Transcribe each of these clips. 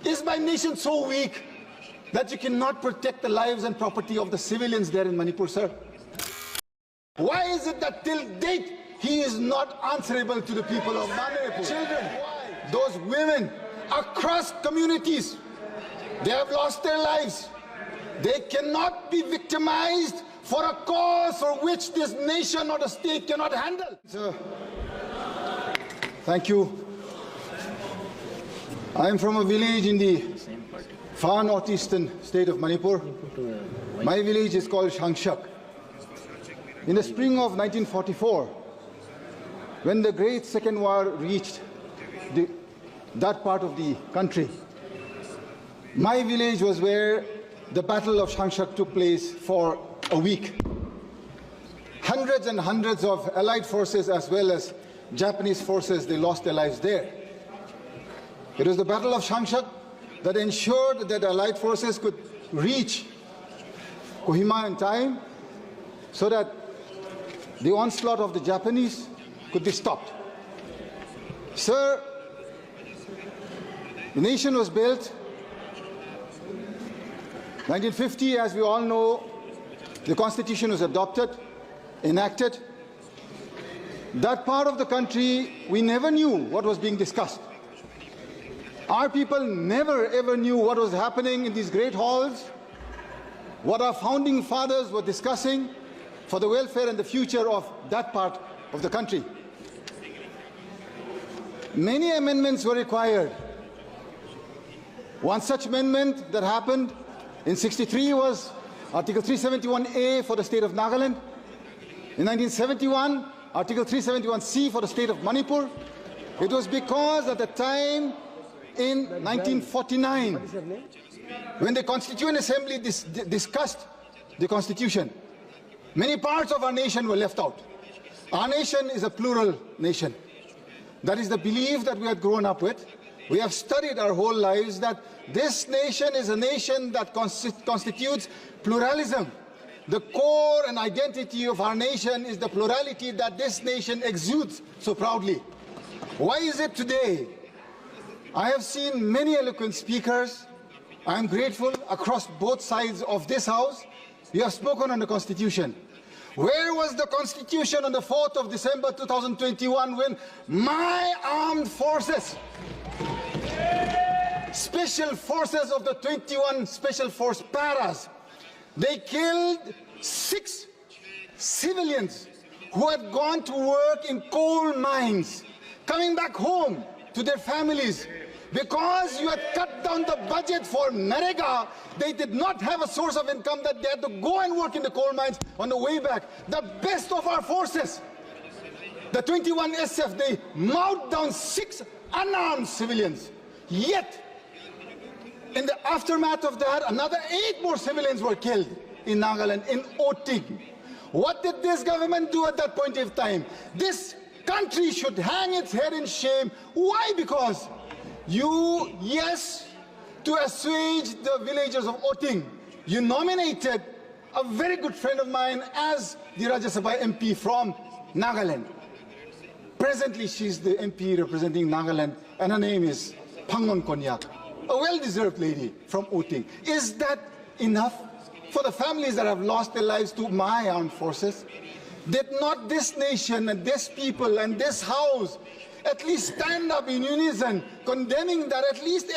Is my nation so weak that you cannot protect the lives and property of the civilians there in Manipur, sir? Why is it that till date he is not answerable to the people of Manipur? Children, those women across communities, they have lost their lives. They cannot be victimized for a cause for which this nation or the state cannot handle. Sir, thank you. I am from a village in the far northeastern state of Manipur. My village is called Shangshak. In the spring of 1944, when the Great Second War reached that part of the country, my village was where the Battle of Shangshak took place for a week. Hundreds and hundreds of Allied forces as well as Japanese forces, they lost their lives there. It was the Battle of Shangshak that ensured that Allied forces could reach Kohima in time so that the onslaught of the Japanese could be stopped. Sir, the nation was built 1950, as we all know, the Constitution was adopted, enacted. That part of the country, we never knew what was being discussed. Our people never ever knew what was happening in these great halls, what our founding fathers were discussing for the welfare and the future of that part of the country. Many amendments were required. One such amendment that happened in '63 was Article 371A for the state of Nagaland. In 1971, Article 371C for the state of Manipur. It was because at the time in 1949, when the Constituent Assembly discussed the Constitution, many parts of our nation were left out. Our nation is a plural nation. That is the belief that we had grown up with. We have studied our whole lives that this nation is a nation that constitutes pluralism. The core and identity of our nation is the plurality that this nation exudes so proudly. Why is it today? I have seen many eloquent speakers. I am grateful across both sides of this house. You have spoken on the Constitution. Where was the Constitution on the 4th of December 2021 when my armed forces, special forces of the 21 Special Force Paras, they killed 6 civilians who had gone to work in coal mines, coming back home to their families. Because you had cut down the budget for Narega, they did not have a source of income that they had to go and work in the coal mines on the way back. The best of our forces, the 21 SF, they mouthed down 6 unarmed civilians. Yet, in the aftermath of that, another 8 more civilians were killed in Nagaland, in Oting. What did this government do at that point in time? This country should hang its head in shame. Why? Because you, yes, to assuage the villagers of Oting, you nominated a very good friend of mine as the Rajya Sabha MP from Nagaland. Presently, she's the MP representing Nagaland, and her name is Pangon Konyak, a well-deserved lady from Oting. Is that enough for the families that have lost their lives to my armed forces? Did not this nation and this people and this house at least stand up in unison, condemning that? At least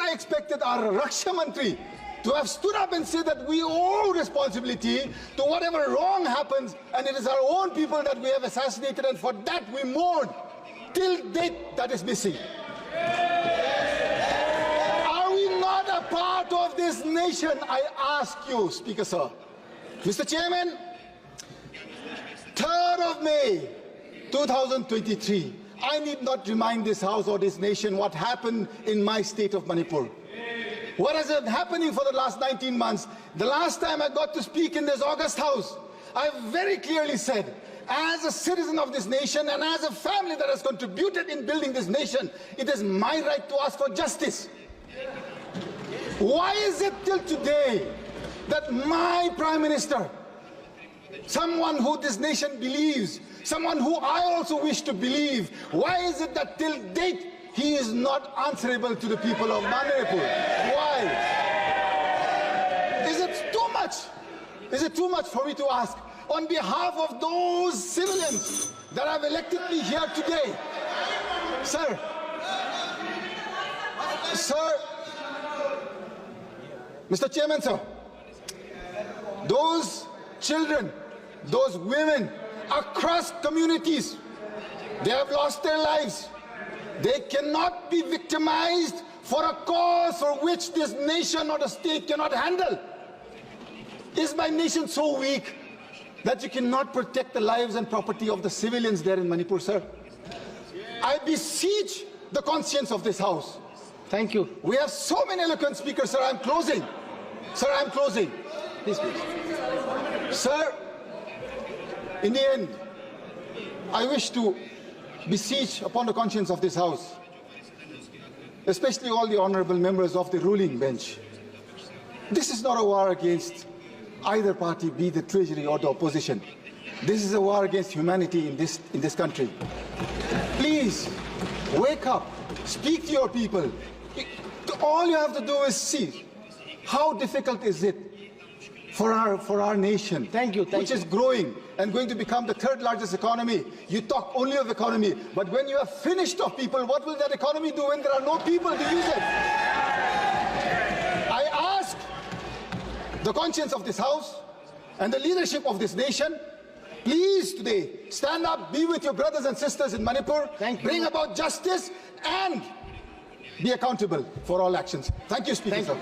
I expected our Raksha Mantri to have stood up and said that we owe responsibility to whatever wrong happens, and it is our own people that we have assassinated, and for that we mourn. Till date, that is missing. Are we not a part of this nation? I ask you, Speaker Sir. Mr. Chairman, 3rd of May, 2023, I need not remind this House or this nation what happened in my state of Manipur. What has been happening for the last 19 months? The last time I got to speak in this August House, I very clearly said, as a citizen of this nation and as a family that has contributed in building this nation, it is my right to ask for justice. Why is it till today that my Prime Minister, someone who this nation believes, someone who I also wish to believe, why is it that till date he is not answerable to the people of Manipur. Why? Is it too much? Is it too much for me to ask, on behalf of those civilians that have elected me here today, sir, Mr. Chairman, sir, those children, those women across communities, they have lost their lives. They cannot be victimized for a cause for which this nation or the state cannot handle. Is my nation so weak that you cannot protect the lives and property of the civilians there in Manipur, sir? I beseech the conscience of this House. Thank you. We have so many eloquent speakers, sir. I'm closing. Sir, I'm closing. Please, please. Sir, in the end, I wish to beseech upon the conscience of this House, especially all the honorable members of the ruling bench. This is not a war against either party, be the treasury or the opposition. This is a war against humanity in this country. Please, wake up, speak to your people. All you have to do is see how difficult is it for our nation, which is growing and going to become the third largest economy. You talk only of economy, but when you have finished of people, what will that economy do when there are no people to use it? I ask the conscience of this House and the leadership of this nation, please today stand up, be with your brothers and sisters in Manipur, bring about justice and be accountable for all actions. Thank you, Speaker.